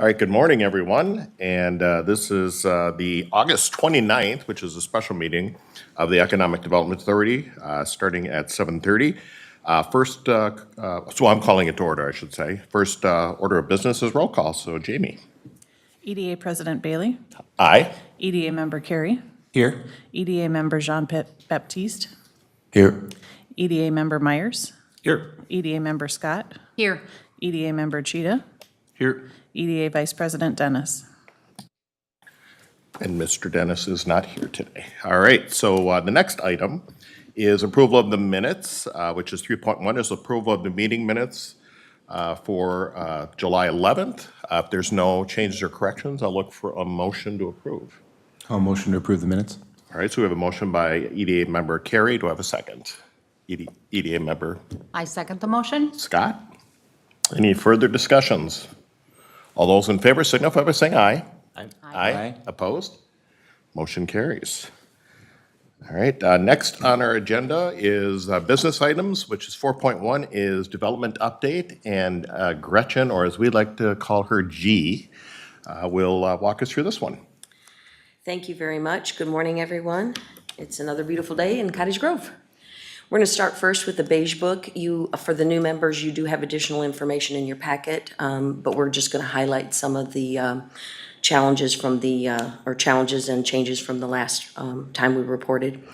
All right, good morning, everyone. And this is the August 29th, which is a special meeting of the Economic Development Authority, starting at 7:30. So I'm calling it to order, I should say. First order of business is roll call. So Jamie. EDA President Bailey. Aye. EDA Member Carey. Here. EDA Member Jean-Baptiste. Here. EDA Member Myers. Here. EDA Member Scott. Here. EDA Member Cheetah. Here. EDA Vice President Dennis. And Mr. Dennis is not here today. All right, so the next item is approval of the minutes, which is 3.1 is approval of the meeting minutes for July 11th. If there's no changes or corrections, I'll look for a motion to approve. I'll motion to approve the minutes. All right, so we have a motion by EDA Member Carey. Do I have a second? EDA Member I second the motion. Scott? Any further discussions? All those in favor signify by saying aye. Aye. Aye. Opposed? Motion carries. All right, next on our agenda is business items, which is 4.1 is development update, and Gretchen, or as we like to call her, G, will walk us through this one. Thank you very much. Good morning, everyone. It's another beautiful day in Cottage Grove. We're going to start first with the beige book. For the new members, you do have additional information in your packet, but we're just going to highlight some of the challenges from challenges and changes from the last time we reported.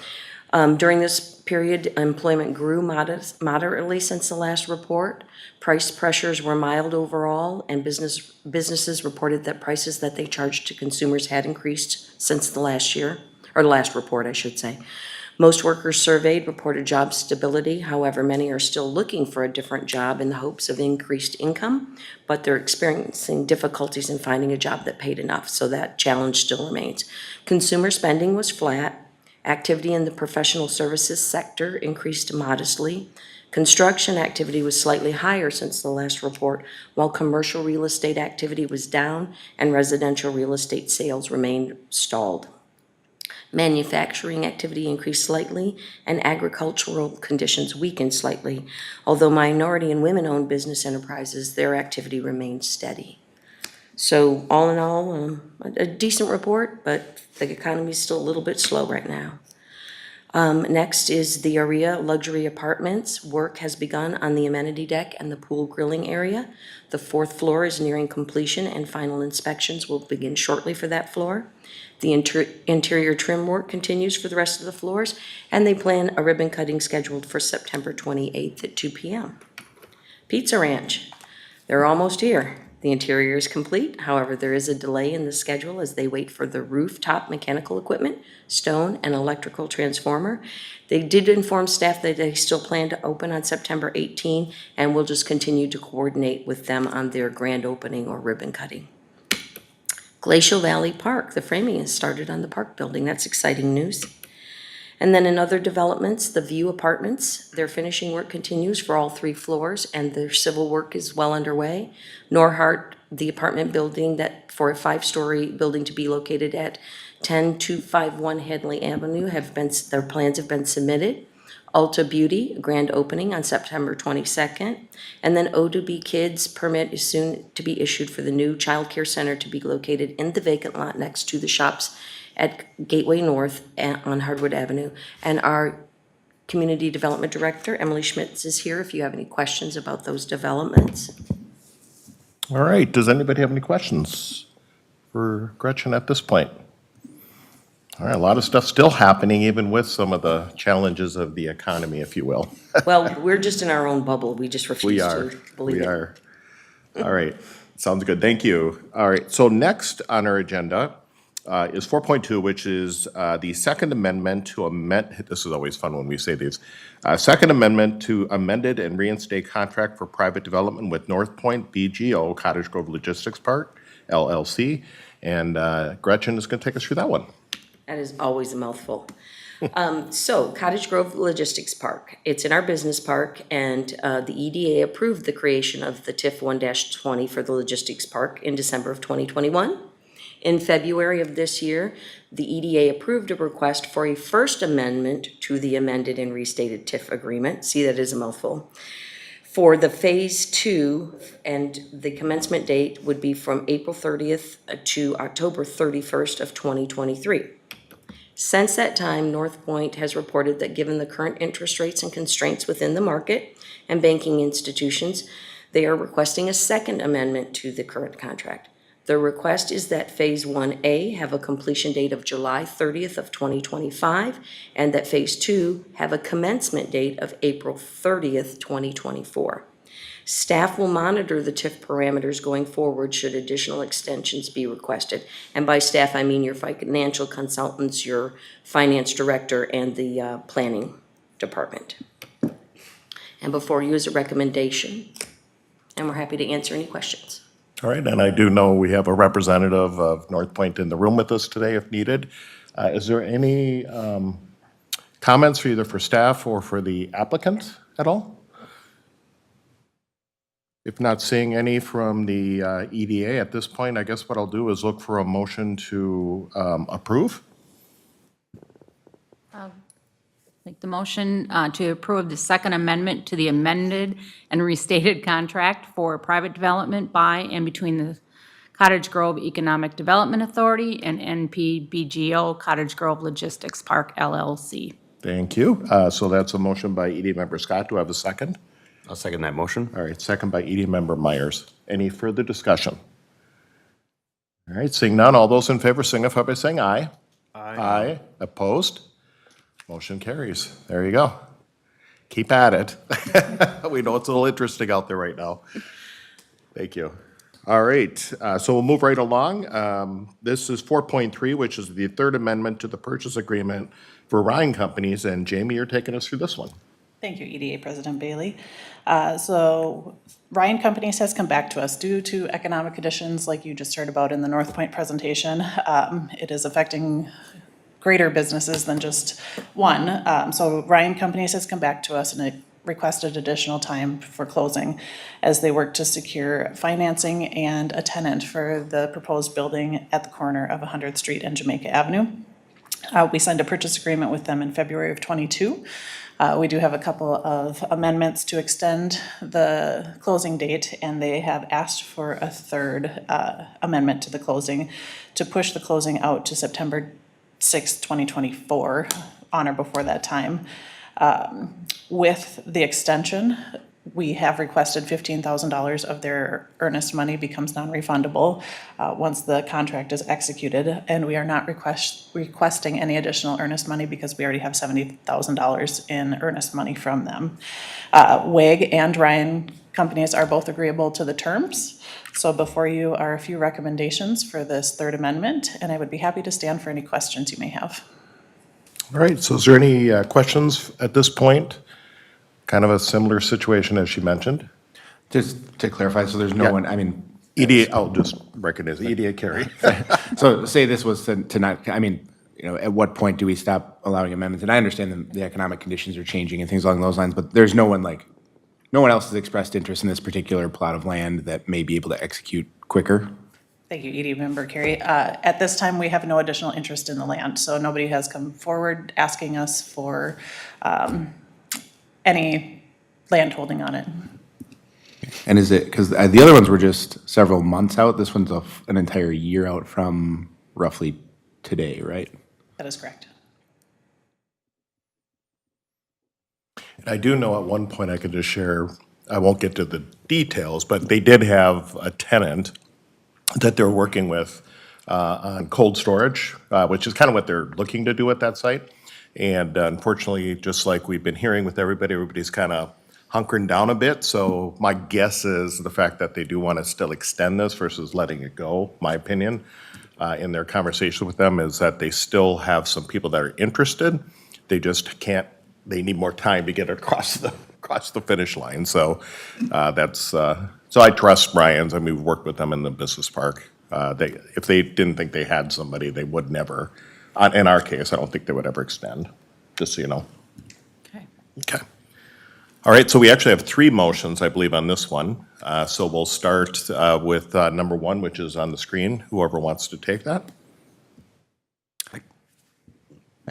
During this period, employment grew moderately since the last report. Price pressures were mild overall, and businesses reported that prices that they charged to consumers had increased since the last report, I should say. Most workers surveyed reported job stability. However, many are still looking for a different job in the hopes of increased income, but they're experiencing difficulties in finding a job that paid enough, so that challenge still remains. Consumer spending was flat. Activity in the professional services sector increased modestly. Construction activity was slightly higher since the last report, while commercial real estate activity was down and residential real estate sales remained stalled. Manufacturing activity increased slightly, and agricultural conditions weakened slightly. Although minority and women-owned business enterprises, their activity remained steady. So all in all, a decent report, but the economy is still a little bit slow right now. Next is the AREA luxury apartments. Work has begun on the amenity deck and the pool grilling area. The 4th floor is nearing completion, and final inspections will begin shortly for that floor. The interior trim work continues for the rest of the floors, and they plan a ribbon cutting scheduled for September 28th at 2 p.m. Pizza Ranch. They're almost here. The interior is complete. However, there is a delay in the schedule as they wait for the rooftop mechanical equipment, stone, and electrical transformer. They did inform staff that they still plan to open on September 18, and we'll just continue to coordinate with them on their grand opening or ribbon cutting. Glacial Valley Park, the framing has started on the park building. That's exciting news. And then in other developments, the View Apartments, their finishing work continues for all 3 floors, and their civil work is well underway. Norhart, the apartment building that for a 5-story building to be located at 10251 Headley Avenue, their plans have been submitted. Ulta Beauty, grand opening on September 22nd. And then O2B Kids permit is soon to be issued for the new child care center to be located in the vacant lot next to the shops at Gateway North on Hardwood Avenue. And our Community Development Director, Emily Schmitz, is here if you have any questions about those developments. All right, does anybody have any questions for Gretchen at this point? All right, a lot of stuff still happening, even with some of the challenges of the economy, if you will. Well, we're just in our own bubble. We just refuse to believe it. We are. All right, sounds good, thank you. All right, so next on our agenda is 4.2, which is the second amendment to amend, this is always fun when we say these, second amendment to amended and reinstate contract for private development with NorthPoint BGO Cottage Grove Logistics Park, LLC. And Gretchen is going to take us through that one. That is always a mouthful. So Cottage Grove Logistics Park, it's in our business park, and the EDA approved the creation of the TIF 1-20 for the logistics park in December of 2021. In February of this year, the EDA approved a request for a first amendment to the amended and restated TIF agreement. See, that is a mouthful. For the Phase 2, and the commencement date would be from April 30th to October 31st of 2023. Since that time, NorthPoint has reported that given the current interest rates and constraints within the market and banking institutions, they are requesting a second amendment to the current contract. The request is that Phase 1A have a completion date of July 30th of 2025, and that Phase 2 have a commencement date of April 30th, 2024. Staff will monitor the TIF parameters going forward should additional extensions be requested. And by staff, I mean your financial consultants, your finance director, and the planning department. And before you is a recommendation, and we're happy to answer any questions. All right, and I do know we have a representative of NorthPoint in the room with us today if needed. Is there any comments for either for staff or for the applicant at all? If not seeing any from the EDA at this point, I guess what I'll do is look for a motion to approve. Make the motion to approve the second amendment to the amended and restated contract for private development by and between the Cottage Grove Economic Development Authority and NPBGO Cottage Grove Logistics Park LLC. Thank you. So that's a motion by EDA member Scott. Do I have a second? I'll second that motion. All right, second by EDA member Myers. Any further discussion? All right, seeing none, all those in favor signify by saying aye. Aye. Opposed? Motion carries. There you go. Keep at it. We know it's a little interesting out there right now. Thank you. All right, so we'll move right along. This is 4.3, which is the third amendment to the purchase agreement for Ryan Companies, and Jamie, you're taking us through this one. Thank you, EDA President Bailey. So Ryan Companies has come back to us due to economic conditions like you just heard about in the NorthPoint presentation. It is affecting greater businesses than just one. So Ryan Companies has come back to us and it requested additional time for closing as they work to secure financing and a tenant for the proposed building at the corner of 100th Street and Jamaica Avenue. We signed a purchase agreement with them in February of '22. We do have a couple of amendments to extend the closing date, and they have asked for a third amendment to the closing to push the closing out to September 6th, 2024, on or before that time. With the extension, we have requested $15,000 of their earnest money becomes non-refundable once the contract is executed, and we are not requesting any additional earnest money because we already have $70,000 in earnest money from them. WAG and Ryan Companies are both agreeable to the terms. So before you are a few recommendations for this third amendment, and I would be happy to stand for any questions you may have. All right, so is there any questions at this point? Kind of a similar situation as she mentioned. Just to clarify, so there's no Yeah. one, I mean, EDA, I'll just recognize EDA carry. so say this was to not, I mean, you know, at what point do we stop allowing amendments? And I understand the economic conditions are changing and things along those lines, but there's no one else has expressed interest in this particular plot of land that may be able to execute quicker? Thank you, ED Member Carey. At this time, we have no additional interest in the land, so nobody has come forward asking us for any land holding on it. And is it, because the other ones were just several months out, this one's an entire year out from roughly today, right? That is correct. I do know at one point I could just share, I won't get to the details, but they did have a tenant that they're working with on cold storage, which is kind of what they're looking to do at that site. And unfortunately, just like we've been hearing with everybody, everybody's kind of hunkering down a bit. So my guess is the fact that they do want to still extend this versus letting it go, my opinion, in their conversation with them is that they still have some people that are interested. They just can't, they need more time to get across the finish line. So so I trust Ryan's. I mean, we've worked with them in the business park. If they didn't think they had somebody, they would never. In our case, I don't think they would ever extend, just so you know. Okay. Okay. All right, so we actually have three motions, I believe, on this one. So we'll start with number one, which is on the screen. Whoever wants to take that.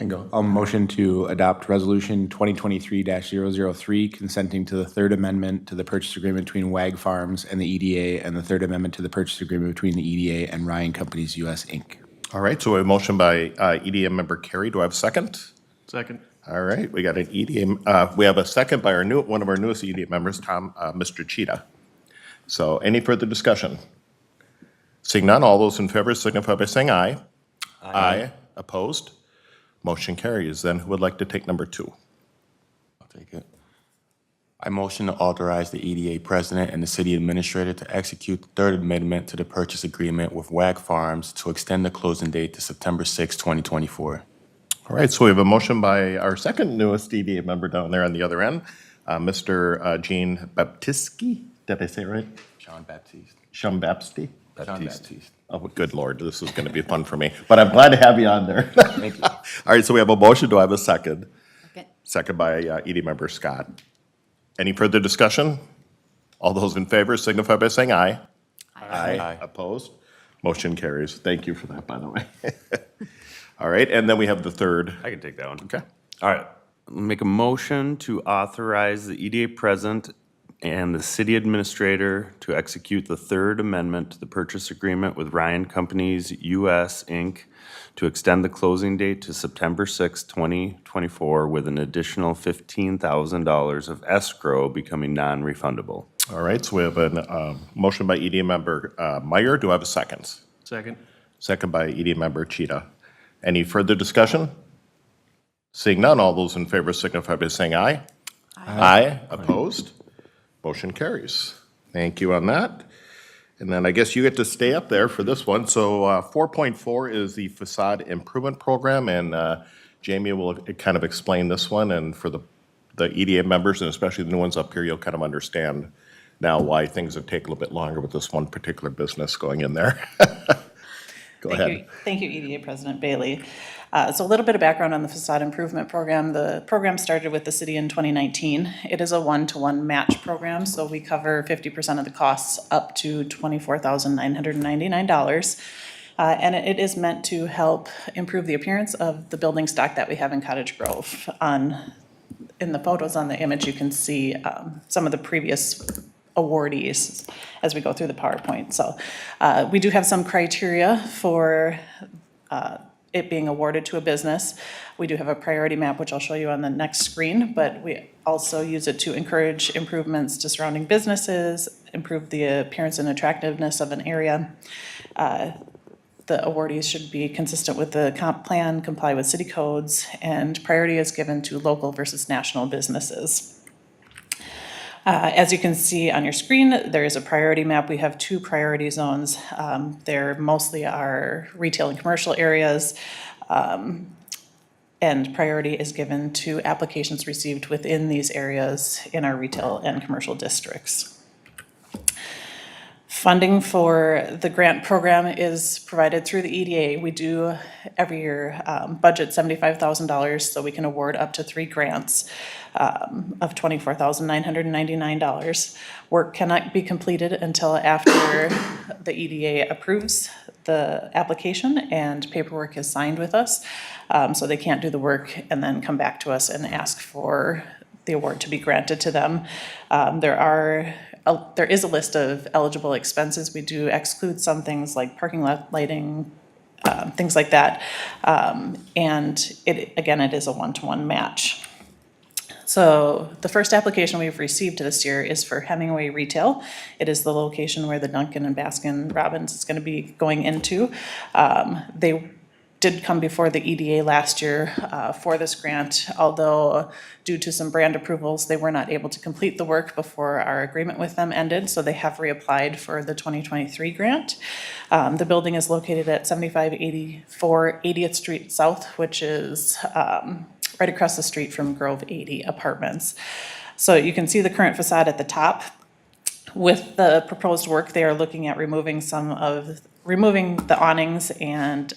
I'll motion to adopt Resolution 2023-003, consenting to the Third Amendment to the purchase agreement between WAG Farms and the EDA, and the Third Amendment to the purchase agreement between the EDA and Ryan Companies US, Inc. All right, so we have a motion by EDA member Carey. Do I have a second? Second. All right, we got an EDA, we have a second by one of our newest EDA members, Mr. Cheetah. So any further discussion? Seeing none, all those in favor signify by saying aye. Aye. Opposed? Motion carries. Then who would like to take number 2? I'll take it. I motion to authorize the EDA president and the city administrator to execute the Third Amendment to the purchase agreement with WAG Farms to extend the closing date to September 6, 2024. All right, so we have a motion by our second newest EDA member down there on the other end, Mr. Gene Baptiste. Did I say it right? Jean Baptiste. Jean Baptiste? Jean Baptiste. Oh, good Lord, this is going to be fun for me. But I'm glad to have you on there. Thank you. All right, so we have a motion. Do I have a second? Second. Second by EDA member Scott. Any further discussion? All those in favor signify by saying aye. Aye. Opposed? Motion carries. Thank you for that, by the way. All right, and then we have the third. I can take that one. Okay. All right. Make a motion to authorize the EDA president and the city administrator to execute the Third Amendment to the purchase agreement with Ryan Companies US, Inc. to extend the closing date to September 6, 2024, with an additional $15,000 of escrow becoming non-refundable. All right, so we have a motion by EDA member Meyer. Do I have a second? Second. Second by EDA member Cheetah. Any further discussion? Seeing none, all those in favor signify by saying aye. Aye. Opposed? Motion carries. Thank you on that. And then I guess you get to stay up there for this one. So 4.4 is the Facade Improvement Program, and Jamie will kind of explain this one. And for the EDA members, and especially the new ones up here, you'll kind of understand now why things have taken a little bit longer with this one particular business going in there. Go ahead. Thank you, EDA President Bailey. So a little bit of background on the Facade Improvement Program. The program started with the city in 2019. It is a one-to-one match program, so we cover 50% of the costs up to $24,999. And it is meant to help improve the appearance of the building stock that we have in Cottage Grove. In the photos on the image, you can see some of the previous awardees as we go through the PowerPoint. So we do have some criteria for it being awarded to a business. We do have a priority map, which I'll show you on the next screen, but we also use it to encourage improvements to surrounding businesses, improve the appearance and attractiveness of an area. The awardees should be consistent with the comp plan, comply with city codes, and priority is given to local versus national businesses. As you can see on your screen, there is a priority map. We have 2 priority zones. They're mostly our retail and commercial areas, and priority is given to applications received within these areas in our retail and commercial districts. Funding for the grant program is provided through the EDA. We do every year budget $75,000 so we can award up to 3 grants of $24,999. Work cannot be completed until after the EDA approves the application and paperwork is signed with us. So they can't do the work and then come back to us and ask for the award to be granted to them. There is a list of eligible expenses. We do exclude some things like parking lot lighting, things like that. And it is a one-to-one match. So the first application we've received this year is for Hemingway Retail. It is the location where the Dunkin' and Baskin Robbins is going to be going into. They did come before the EDA last year for this grant, although due to some brand approvals, they were not able to complete the work before our agreement with them ended, so they have reapplied for the 2023 grant. The building is located at 7584 80th Street South, which is right across the street from Grove 80 Apartments. So you can see the current facade at the top. With the proposed work, they are looking at removing some of removing the awnings and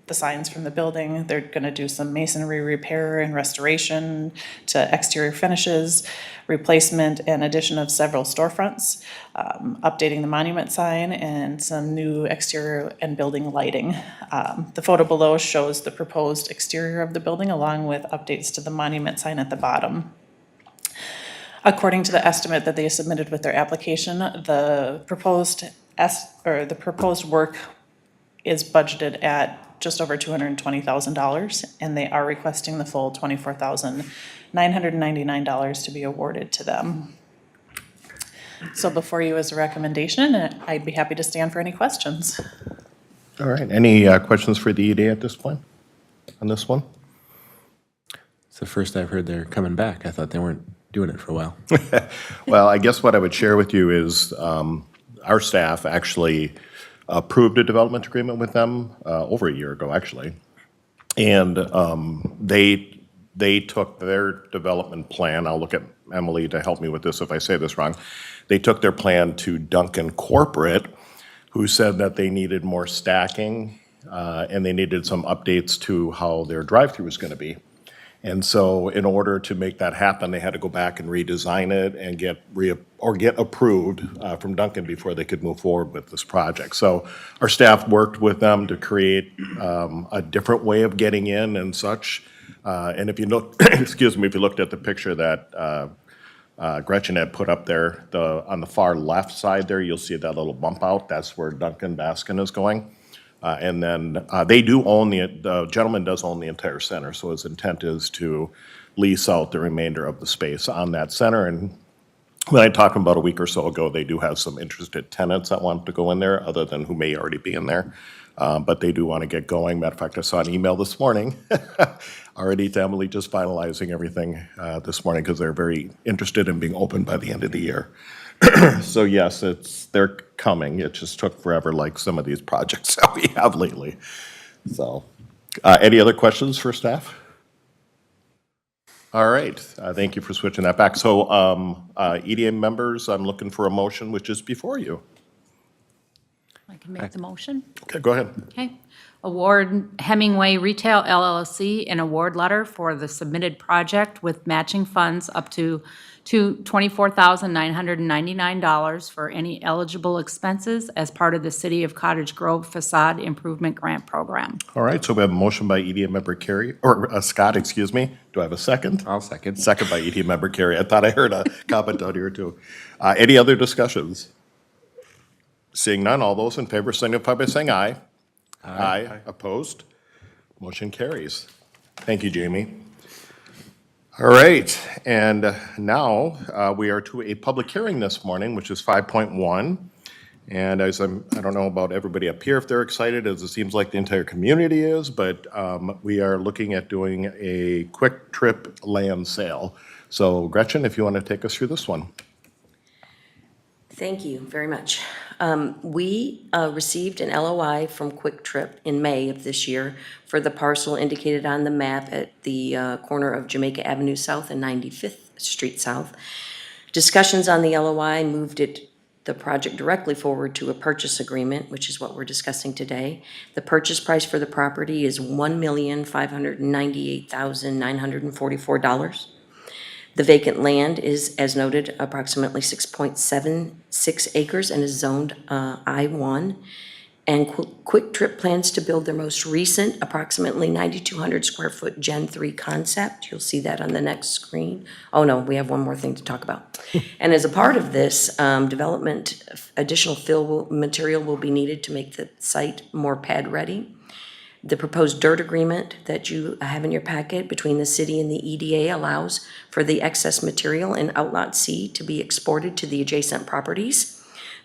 the signs from the building. They're going to do some masonry repair and restoration to exterior finishes, replacement and addition of several storefronts, updating the monument sign, and some new exterior and building lighting. The photo below shows the proposed exterior of the building along with updates to the monument sign at the bottom. According to the estimate that they submitted with their application, the proposed work is budgeted at just over $220,000, and they are requesting the full $24,999 to be awarded to them. So before you is a recommendation, and I'd be happy to stand for any questions. All right, any questions for the EDA at this point on this one? It's the first I've heard they're coming back. I thought they weren't doing it for a while. Well, I guess what I would share with you is our staff actually approved a development agreement with them over a year ago, actually. And they took their development plan, I'll look at Emily to help me with this if I say this wrong. They took their plan to Duncan Corporate, who said that they needed more stacking and they needed some updates to how their drive-through was going to be. And so in order to make that happen, they had to go back and redesign it and get approved from Duncan before they could move forward with this project. So our staff worked with them to create a different way of getting in and such. And if you look, excuse me, if you looked at the picture that Gretchen had put up there, on the far left side there, you'll see that little bump out. That's where Duncan Baskin is going. And then they do own the gentleman does own the entire center, so his intent is to lease out the remainder of the space on that center. And when I talked about a week or so ago, they do have some interested tenants that want to go in there, other than who may already be in there. But they do want to get going. Matter of fact, I saw an email this morning already to Emily, just finalizing everything this morning because they're very interested in being open by the end of the year. So yes, they're coming. It just took forever, like some of these projects that we have lately. So, any other questions for staff? All right, thank you for switching that back. So, EDA members, I'm looking for a motion, which is before you. I can make the motion. Okay, go ahead. Okay. Award Hemingway Retail LLC an award letter for the submitted project with matching funds up to $24,999 for any eligible expenses as part of the City of Cottage Grove Facade Improvement Grant Program. All right, so we have a motion by EDA member Carey, or Scott, excuse me. Do I have a second? I'll second. Second by EDA member Carey. I thought I heard a comment out here too. Any other discussions? Seeing none, all those in favor signify by saying aye. Aye. Opposed? Motion carries. Thank you, Jamie. All right, and now we are to a public hearing this morning, which is 5.1. And I don't know about everybody up here if they're excited, as it seems like the entire community is, but we are looking at doing a quick trip land sale. So Gretchen, if you want to take us through this one. Thank you very much. We received an LOI from Kwik Trip in May of this year for the parcel indicated on the map at the corner of Jamaica Avenue South and 95th Street South. Discussions on the LOI moved the project directly forward to a purchase agreement, which is what we're discussing today. The purchase price for the property is $1,598,944. The vacant land is, as noted, approximately 6.76 acres and is zoned I-1. And Kwik Trip plans to build their most recent, approximately 9,200 square foot Gen 3 concept. You'll see that on the next screen. Oh no, we have one more thing to talk about. And as a part of this development, additional fill material will be needed to make the site more pad ready. The proposed dirt agreement that you have in your packet between the city and the EDA allows for the excess material in Outlot C to be exported to the adjacent properties.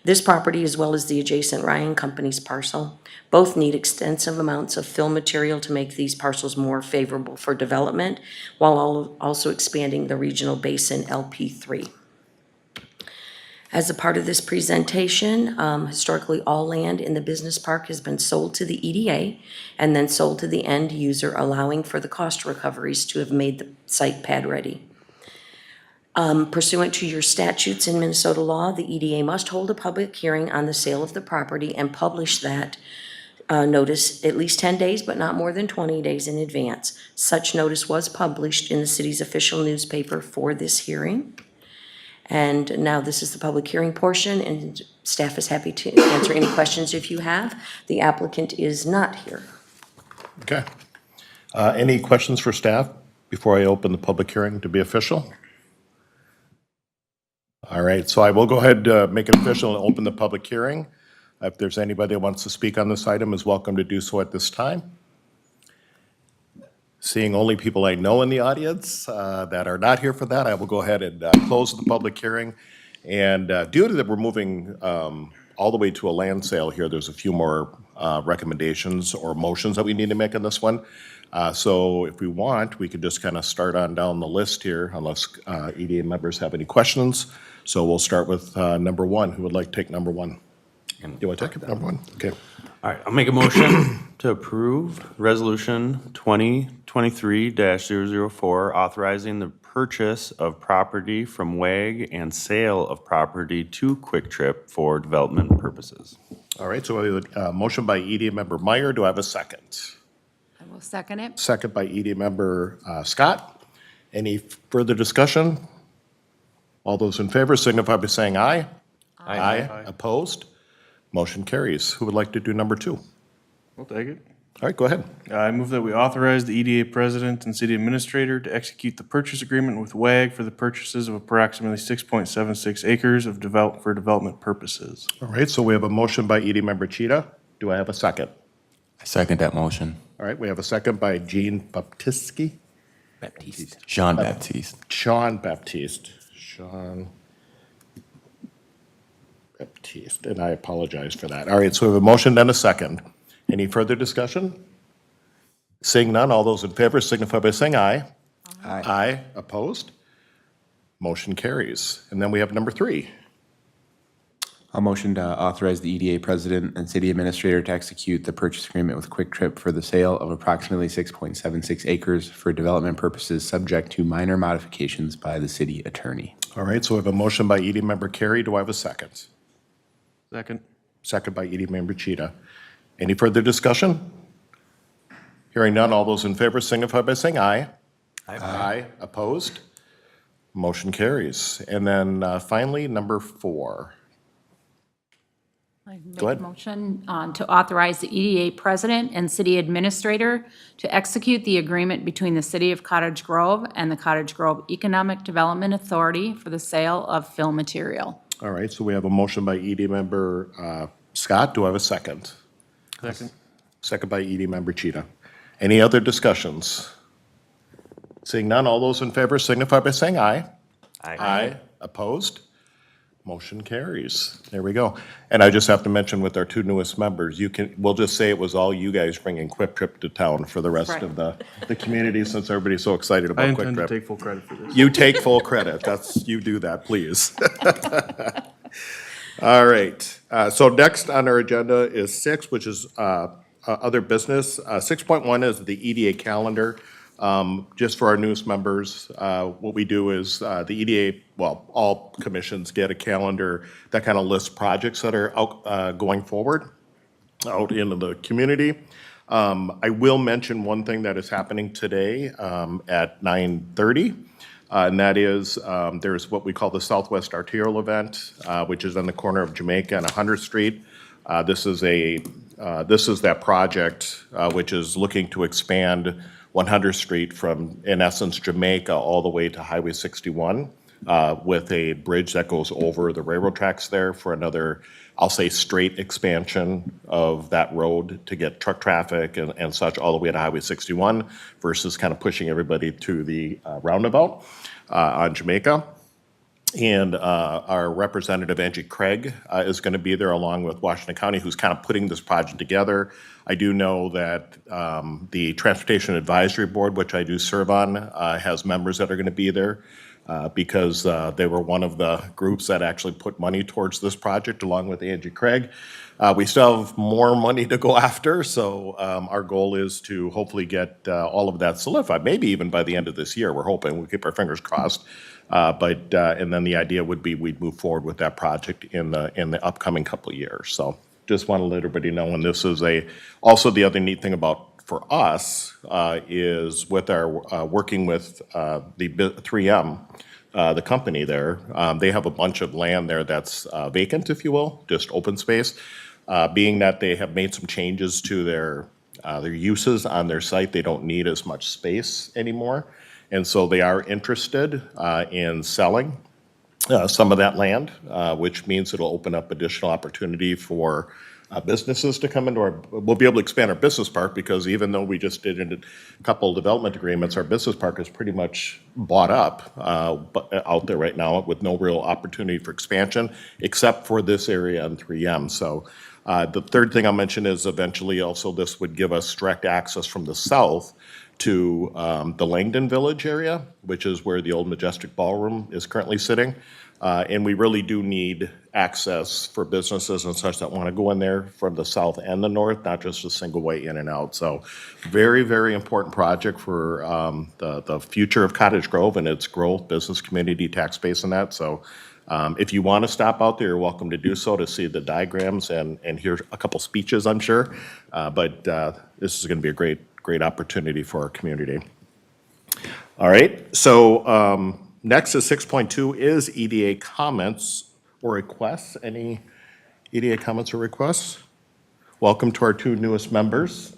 This property, as well as the adjacent Ryan Company's parcel, both need extensive amounts of fill material to make these parcels more favorable for development, while also expanding the regional basin LP3. As a part of this presentation, historically all land in the business park has been sold to the EDA and then sold to the end user, allowing for the cost recoveries to have made the site pad ready. Pursuant to your statutes in Minnesota law, the EDA must hold a public hearing on the sale of the property and publish that notice at least 10 days, but not more than 20 days in advance. Such notice was published in the city's official newspaper for this hearing. And now this is the public hearing portion, and staff is happy to answer any questions if you have. The applicant is not here. Okay. Any questions for staff before I open the public hearing to be official? All right, so I will go ahead, make it official and open the public hearing. If there's anybody that wants to speak on this item, is welcome to do so at this time. Seeing only people I know in the audience that are not here for that, I will go ahead and close the public hearing. And due to that we're moving all the way to a land sale here, there's a few more recommendations or motions that we need to make on this one. So if we want, we could just kind of start on down the list here, unless EDA members have any questions. So we'll start with number one. Who would like to take number one? Do you want to take it, number one? Okay. All right, I'll make a motion to approve Resolution 2023-004, authorizing the purchase of property from WAG and sale of property to Kwik Trip for development purposes. All right, so we have a motion by EDA member Meyer. Do I have a second? I will second it. Second by EDA member Scott. Any further discussion? All those in favor signify by saying aye. Aye. Opposed? Motion carries. Who would like to do number two? I'll take it. All right, go ahead. I move that we authorize the EDA president and city administrator to execute the purchase agreement with WAG for the purchases of approximately 6.76 acres of for development purposes. All right, so we have a motion by EDA member Cheetah. Do I have a second? I second that motion. All right, we have a second by Jean Baptiste. Jean Baptiste. Sean Baptiste. And I apologize for that. All right, so we have a motion and a second. Any further discussion? Seeing none, all those in favor signify by saying aye. Aye. Opposed? Motion carries. And then we have number three. I'll motion to authorize the EDA president and city administrator to execute the purchase agreement with Kwik Trip for the sale of approximately 6.76 acres for development purposes, subject to minor modifications by the city attorney. All right, so we have a motion by ED member Carey. Do I have a second? Second. Second by ED member Cheetah. Any further discussion? Hearing none, all those in favor signify by saying aye. Aye. Opposed? Motion carries. And then finally, number four. I make Go a ahead. motion to authorize the EDA president and city administrator to execute the agreement between the city of Cottage Grove and the Cottage Grove Economic Development Authority for the sale of fill material. All right, so we have a motion by ED member Scott. Do I have a second? Second. Second by ED member Cheetah. Any other discussions? Seeing none, all those in favor signify by saying aye. Aye. Opposed? Motion carries. There we go. And I just have to mention with our two newest members, we'll just say it was all you guys bringing Kwik Trip to town for the rest Right. of the community, since everybody's so excited I about Kwik intend to Trip. take full credit for this. You take full credit. You do that, please. All right. So next on our agenda is 6, which is other business. 6.1 is the EDA calendar. Just for our newest members, what we do is the EDA, well, all commissions get a calendar that kind of lists projects that are out, going forward out into the community. I will mention one thing that is happening today at 9:30. And that is, there's what we call the Southwest Arterial Event, which is on the corner of Jamaica and 100th Street. This is that project which is looking to expand 100th Street from, in essence, Jamaica all the way to Highway 61 with a bridge that goes over the railroad tracks there for another, I'll say, straight expansion of that road to get truck traffic and such all the way to Highway 61 versus kind of pushing everybody to the roundabout on Jamaica. And our representative, Angie Craig, is going to be there along with Washington County, who's kind of putting this project together. I do know that the Transportation Advisory Board, which I do serve on, has members that are going to be there because they were one of the groups that actually put money towards this project along with Angie Craig. We still have more money to go after, so our goal is to hopefully get all of that solidified, maybe even by the end of this year. We're hoping. We'll keep our fingers crossed. And then the idea would be we'd move forward with that project in the upcoming couple of years. So just want to let everybody know, and this is also the other neat thing about for us is with our working with the 3M, the company there, they have a bunch of land there that's vacant, if you will, just open space. Being that they have made some changes to their uses on their site, they don't need as much space anymore. And so they are interested in selling some of that land, which means it'll open up additional opportunity for businesses to come into we'll be able to expand our business park because even though we just did a couple of development agreements, our business park is pretty much bought up out there right now with no real opportunity for expansion except for this area on 3M. So the third thing I'll mention is eventually also this would give us direct access from the south to the Langdon Village area, which is where the old Majestic Ballroom is currently sitting. And we really do need access for businesses and such that want to go in there from the south and the north, not just a single way in and out. So very, very important project for the future of Cottage Grove and its growth, business, community, tax base and that. So if you want to stop out there, you're welcome to do so to see the diagrams and hear a couple speeches, I'm sure. But this is going to be a great opportunity for our community. All right, so next is 6.2 is EDA comments or requests. Any EDA comments or requests? Welcome to our two newest members.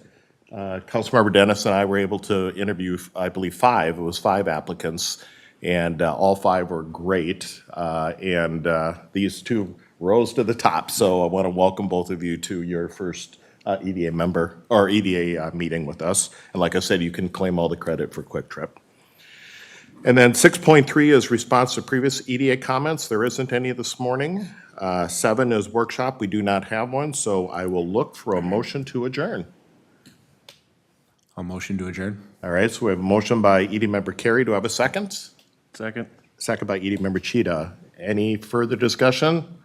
Councilmember Dennis and I were able to interview, I believe, 5. It was 5 applicants, and all 5 were great. And these 2 rose to the top. So I want to welcome both of you to your first EDA member or EDA meeting with us. And like I said, you can claim all the credit for Kwik Trip. And then 6.3 is response to previous EDA comments. There isn't any this morning. 7 is workshop. We do not have one, so I will look for a motion to adjourn. I'll motion to adjourn. All right, so we have a motion by EDA member Carey. Do I have a second? Second. Second by EDA member Cheetah. Any further discussion?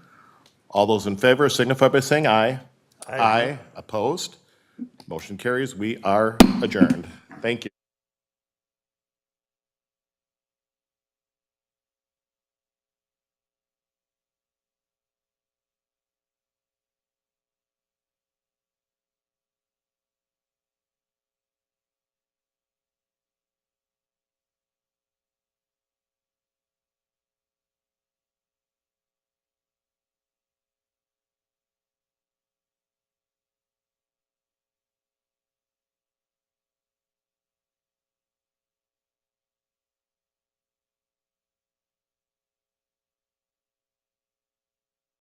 All those in favor signify by saying aye. Aye. Opposed? Motion carries. We are adjourned. Thank you.